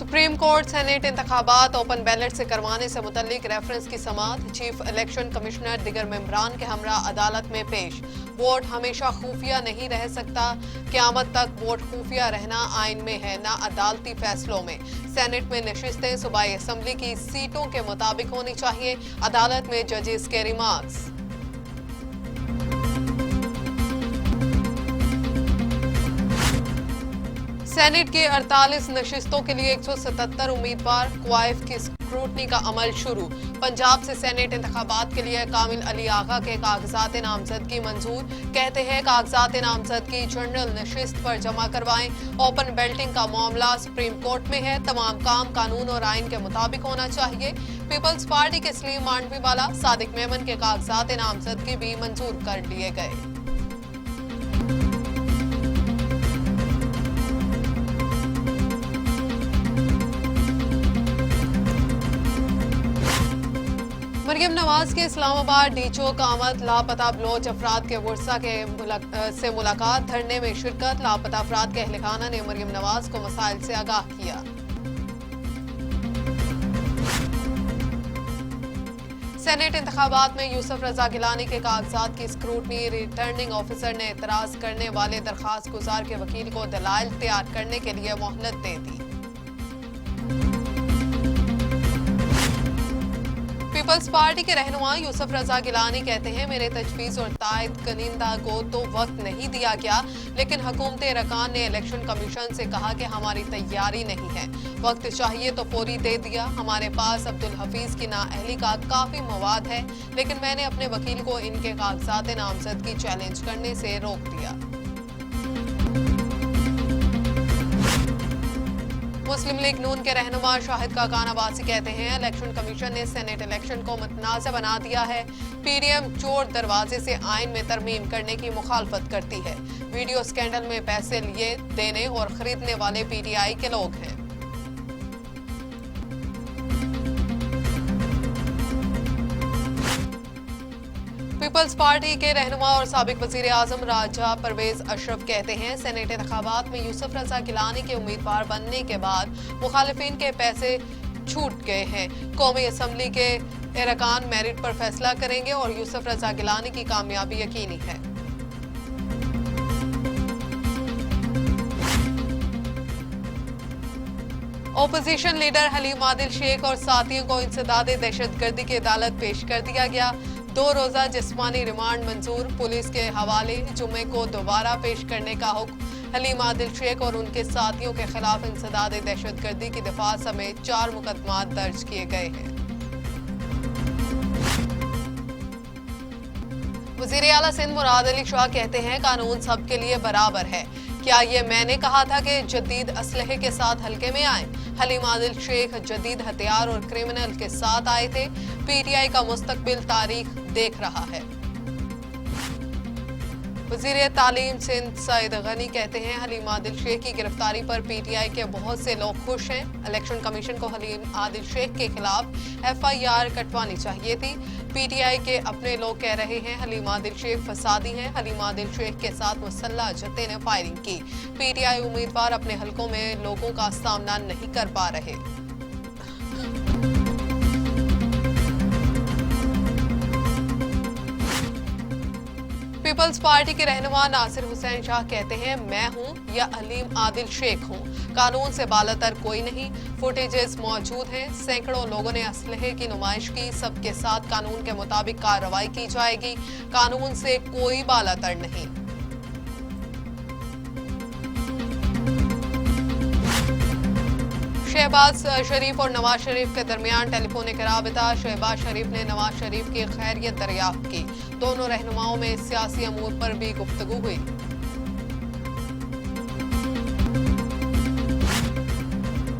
Supreme court senate इंतखाबात open ballot से करवाने से मुतल्लिक रेफरेंस की समाअत। चीफ इलेक्शन कमिश्नर दिगर मेंबरान के हमरा अदालत में पेश। वोट हमेशा खुफिया नहीं रह सकता। क़यामत तक वोट खुफिया रहना आइन में है, न अदालती फैसलों में। सेनेट में नशिस्तें सूबाई असम्बली की सीटों के मुताबिक होनी चाहिए। अदालत में जजेस के रिमार्क्स। सेनेट की 48 नशिस्तों के लिए 177 उम्मीदवार। क्वाइफ की स्क्रूटनी का अमल शुरू। पंजाब से सेनेट इंतखाबात के लिए कामिल अली आगा के कागजात नामजदगी मंजूर। कहते हैं कागजात नामजदगी जनरल नशिस्त पर जमा करवाएं। ओपन बेल्टिंग का मामला सुप्रीम कोर्ट में है। तमाम काम कानून और आइन के मुताबिक होना चाहिए। पीपल्स पार्टी के सलीम मांडवीवाला सादिक मेमन के कागजात नामजदगी भी मंजूर कर लिए गए। मरियम नवाज के इस्लामाबाद डीचो का आमद। लापता बलोच अफराद के वर्सा से मुलाकात। धरने में शिरकत। लापता अफराद के अहलखाना ने मरियम नवाज को मसाइल से आगाह किया। सेनेट इंतखाबात में यूसुफ रजा गिलानी के कागजात की स्क्रूटनी। रिटर्निंग ऑफिसर ने एतराज करने वाले दरखास्त गुजार के वकील को दलाइल तैयार करने के लिए मोहलत दे दी। पीपल्स पार्टी के रहनुमा यूसुफ रजा गिलानी कहते हैं मेरे तजवीज़ और तायद कनिंदा को तो वक्त नहीं दिया गया, लेकिन हुकूमत अरकान ने इलेक्शन कमीशन से कहा कि हमारी तैयारी नहीं है। वक्त चाहिए तो फौरी दे दिया। हमारे पास अब्दुल हफीज की नाअहली का काफ़ी मवाद है, लेकिन मैंने अपने वकील को इनके कागजात नामजदगी चैलेंज करने से रोक दिया। मुस्लिम लीग नून के रहनुमा शाहिद काकान अब्बासी कहते हैं इलेक्शन कमीशन ने सेनेट इलेक्शन को मुतनाज़ बना दिया है। पीडीएम चोर दरवाजे से आइन में तरमीम करने की मुखालफत करती है। वीडियो स्कैंडल में पैसे लिए देने और खरीदने वाले पीटीआई के लोग हैं। पीपल्स पार्टी के रहनुमा और साबिक वजीर आजम राजा परवेज अशरफ कहते हैं सेनेट इंतखाबात में यूसुफ रजा गिलानी के उम्मीदवार बनने के बाद मुखालिफिन के पैसे छूट गए हैं। कौमी असम्बली के अरकान मेरिट पर फैसला करेंगे और यूसुफ रजा गिलानी की कामयाबी यकीनी है। ओपोजिशन लीडर हलीम आदिल शेख और साथियों को इंसदाद दहशतगर्दी की अदालत पेश कर दिया गया। 2 रोजा जिस्मानी रिमांड मंजूर। पुलिस के हवाले जुमे को दोबारा पेश करने का हुक्म। हलीम आदिल शेख और उनके साथियों के खिलाफ इंसदाद दहशतगर्दी की दफा समेत 4 मुकदमात दर्ज किए गए हैं। वजीर आला सिंध मुराद अली शाह कहते हैं कानून सबके लिए बराबर है। क्या ये मैंने कहा था कि जदीद असलहे के साथ हल्के में आए? हलीम आदिल शेख जदीद हथियार और क्रिमिनल के साथ आए थे। पीटीआई का मुस्तकबिल तारीख देख रहा है। वजीर तालीम सिंध सईद गनी कहते हैं हलीम आदिल शेख की गिरफ्तारी पर पीटीआई के बहुत से लोग खुश हैं। इलेक्शन कमीशन को हलीम आदिल शेख के खिलाफ एफआईआर कटवानी चाहिए थी। पीटीआई के अपने लोग कह रहे हैं हलीम आदिल शेख फसादी हैं। हलीम आदिल शेख के साथ मुसल्लह जत्थे ने फायरिंग की। पीटीआई उम्मीदवार अपने हलकों में लोगों का सामना नहीं कर पा रहे। पीपल्स पार्टी के रहनुमा नासिर हुसैन शाह कहते हैं मैं हूं या हलीम आदिल शेख हूं, कानून से बालातर कोई नहीं। फुटेजेस मौजूद हैं। सैकड़ों लोगों ने असलहे की नुमाइश की। सबके साथ कानून के मुताबिक कार्रवाई की जाएगी। कानून से कोई बालातर नहीं। शहबाज शरीफ और नवाज शरीफ के दरमियान टेलीफोनिक राबता। शहबाज शरीफ ने नवाज शरीफ की खैरियत दरियाफ्त की। दोनों रहनुमाओं में सियासी अमूर पर भी गुफ्तगू हुई।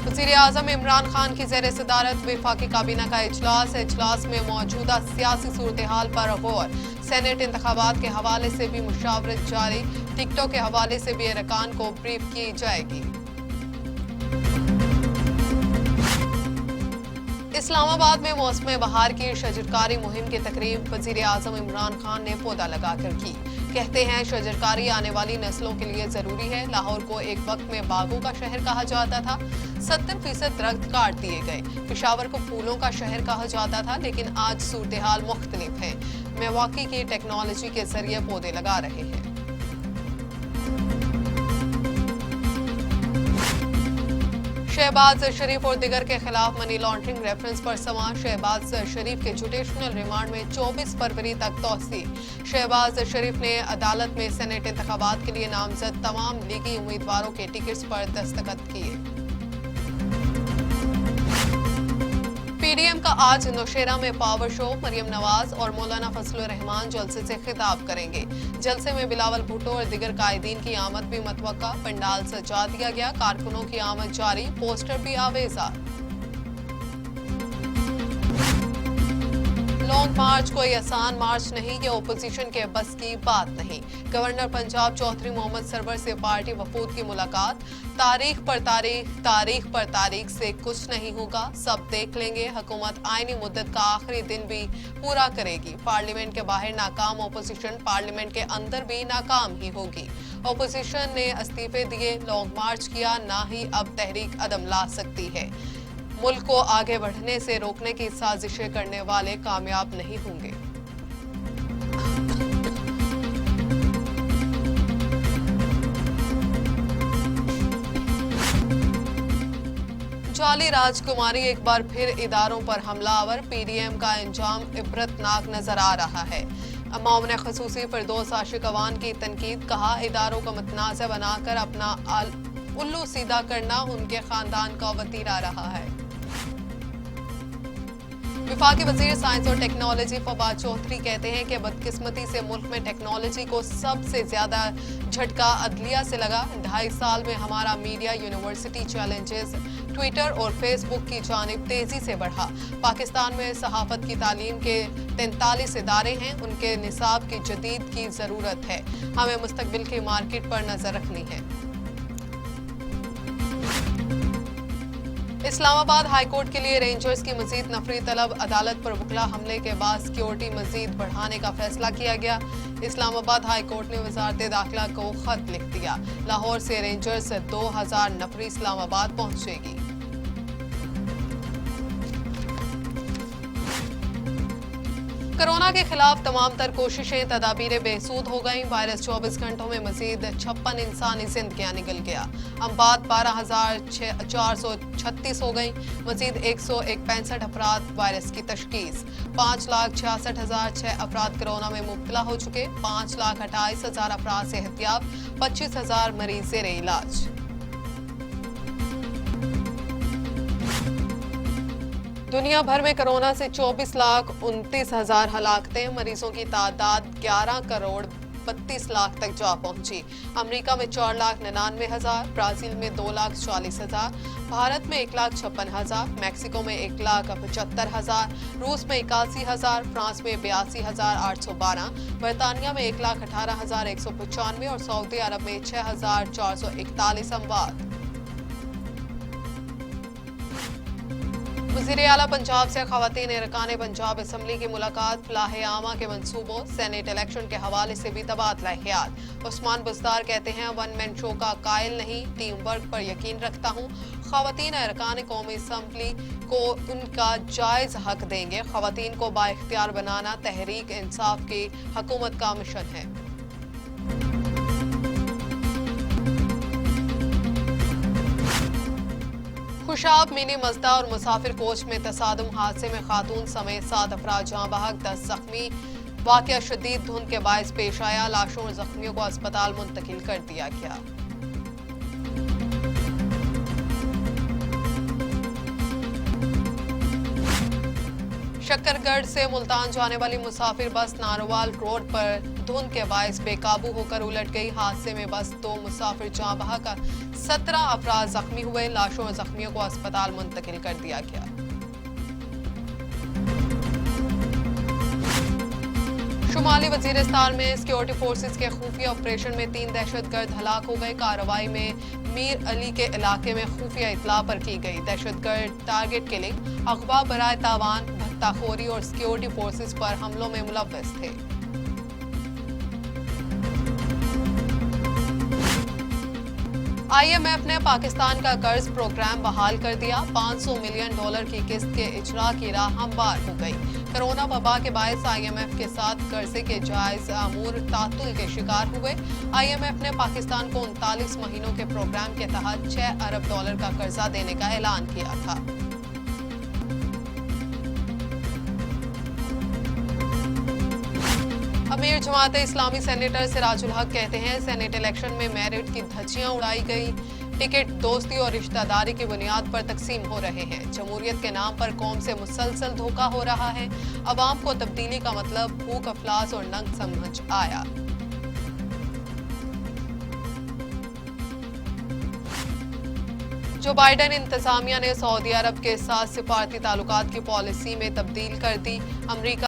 वज़ीर आज़म इमरान खान की ज़ेर सदारत वफाकी काबीना का इजलास में मौजूदा सियासी सूरत हाल पर गौर। सेनेट इंतखाबात के हवाले से भी मुशावरत जारी। टिकटों के हवाले से भी अरकान को ब्रीफ की जाएगी। इस्लामाबाद में मौसम बहार की शजरकारी मुहिम की तकरीब वजीर आजम इमरान खान ने पौधा लगाकर की। कहते हैं शजरकारी आने वाली नस्लों के लिए जरूरी है। लाहौर को एक वक्त में बागों का शहर कहा जाता था। 70% दरख्त काट दिए गए। पेशावर को फूलों का शहर कहा जाता था, लेकिन आज सूरत हाल मुख्तलिफ है। मिल्वॉकी की टेक्नोलॉजी के जरिए पौधे लगा रहे हैं। शहबाज शरीफ और दिगर के खिलाफ मनी लॉन्ड्रिंग रेफरेंस पर समा। शहबाज शरीफ के जुडिशनल रिमांड में 24 फरवरी तक तौसी। शहबाज शरीफ ने अदालत में सेनेट इंतखाबात के लिए नामजद तमाम लीगी उम्मीदवारों के टिकट्स पर दस्तखत किए। पीडीएम का आज नौशेरा में पावर शो। मरियम नवाज और मौलाना फजलुर रहमान जलसे से खिताब करेंगे। जलसे में बिलावल भुट्टो और दिगर कायदीन की आमद भी मतवक्का। पंडाल सजा दिया गया। कारकुनों की आमद जारी। पोस्टर भी आवेजा। लॉन्ग मार्च कोई आसान मार्च नहीं, ये ओपोजिशन के बस की बात नहीं। गवर्नर पंजाब चौधरी मोहम्मद सरवर से पार्टी वफूद की मुलाकात। तारीख पर तारीख से कुछ नहीं होगा, सब देख लेंगे। हुकूमत आईनी मुद्दत का आखिरी दिन भी पूरा करेगी। पार्लियामेंट के बाहर नाकाम ओपोजिशन पार्लियामेंट के अंदर भी नाकाम ही होगी। ओपोजिशन ने इस्तीफे दिए, लॉन्ग मार्च किया, ना ही अब तहरीक अदम ला सकती है। मुल्क को आगे बढ़ने से रोकने की साजिशें करने वाले कामयाब नहीं होंगे। जाली राजकुमारी एक बार फिर इदारों पर हमलावर। पीडीएम का अंजाम इबरतनाक नजर आ रहा है। मामले खसूसी फिरदौस आशिक अवान की तनकीद। कहा, इदारों को मुतनाज़ बनाकर अपना उल्लू सीधा करना उनके खानदान का वतीरा रहा है। विफाकी वजीर साइंस और टेक्नोलॉजी फवाद चौधरी कहते हैं कि बदकिस्मती से मुल्क में टेक्नोलॉजी को सबसे ज्यादा झटका अदलिया से लगा। 2.5 साल में हमारा मीडिया यूनिवर्सिटी चैलेंजेस ट्विटर और फेसबुक की जानिब तेजी से बढ़ा। पाकिस्तान में सहाफत की तालीम के 43 इदारे हैं। उनके निसाब की जदीद की जरूरत है। हमें मुस्तकबिल की मार्केट पर नजर रखनी है। इस्लामाबाद हाईकोर्ट के लिए रेंजर्स की मजीद नफरी तलब। अदालत पर वकला हमले के बाद सिक्योरिटी मजीद बढ़ाने का फैसला किया गया। इस्लामाबाद हाईकोर्ट ने वजारत दाखिला को खत लिख दिया। लाहौर से रेंजर्स 2000 नफरी इस्लामाबाद पहुंचेगी। कोरोना के खिलाफ तमाम तर कोशिशें तदाबीरें बेसूद हो गईं। वायरस 24 घंटों में मजीद 56 इंसानी जिंदगियां निकल गया। अम्बात 12,436 हो गई। मजीद 165 अफराद वायरस की तशखीस। 5,66,006 अफराद कोरोना में मुब्तला हो चुके। 5,28,000 अफराद सेहतियाब। 25,000 मरीज ज़ेरे इलाज। दुनिया भर में कोरोना से 24,29,000 हलाकतें। मरीजों की तादाद 11,32,00,000 तक जा पहुंची। अमेरिका में 4,99,000, ब्राजील में 2,40,000, भारत में 1,56,000, मैक्सिको में 1,75,000, रूस में 81,000, फ्रांस में 82,812, बरतानिया में 1,18,195 और सऊदी अरब में 6,441 अमवात। वज़ीर आला पंजाब से ख़वातीन अरकान पंजाब असम्बली की मुलाकात। फलाह आमा के मंसूबों सेनेट इलेक्शन के हवाले से भी तबादला ख्याल। उस्मान बुज़दार कहते हैं, वन मैन शो का कायल नहीं, टीम वर्क पर यकीन रखता हूँ। ख़वातीन अरकान कौमी असम्बली को उनका जायज़ हक देंगे। ख़वातीन को बाइख्तियार बनाना तहरीक इंसाफ की हुकूमत का मिशन है। खुशाब मिनी मजदा और मुसाफिर कोच में तसादुम। हादसे में खातून समेत 7 अफराद जहां बहक, 10 जख्मी। वाकया शदीद धुंध के बायस पेश आया। लाशों और जख्मियों को अस्पताल मुंतकिल कर दिया गया। शक्करगढ़ से मुल्तान जाने वाली मुसाफिर बस नारोवाल रोड पर धुंध के बायस बेकाबू होकर उलट गई। हादसे में बस 2 मुसाफिर जाँ बहक, 17 अफराद जख्मी हुए। लाशों और जख्मियों को अस्पताल मुंतकिल कर दिया गया। शुमाली वजीरिस्तान में सिक्योरिटी फोर्सेस के खुफिया ऑपरेशन में 3 दहशतगर्द हलाक हो गए। कार्रवाई में मीर अली के इलाके में खुफिया इतला पर की गई। दहशतगर्द टारगेट किलिंग, अगवा बराए तावान, भत्ताखोरी और सिक्योरिटी फोर्सेस पर हमलों में मुलव्वस थे। आईएमएफ ने पाकिस्तान का कर्ज प्रोग्राम बहाल कर दिया। $500 मिलियन की किस्त के इजरा की राह हमवार हो गई। कोरोना वबा के बायस आईएमएफ के साथ कर्जे के जायज अमूर तातुल के शिकार हुए। आईएमएफ ने पाकिस्तान को 39 महीनों के प्रोग्राम के तहत $6 अरब का कर्जा देने का ऐलान किया था। अमीर जमाते इस्लामी सेनेटर सिराजुल हक कहते हैं, सेनेट इलेक्शन में मेरिट की धज्जियां उड़ाई गई। टिकट दोस्ती और रिश्तेदारी की बुनियाद पर तकसीम हो रहे हैं। जमहूरियत के नाम पर कौम से मुसलसल धोखा हो रहा है। अवाम को तब्दीली का मतलब भूख, अफलास और नंग समझ आया। जो बाइडेन इंतजामिया ने सऊदी अरब के साथ सिफारती ताल्लुकात की पॉलिसी में तब्दील कर दी। अमरीका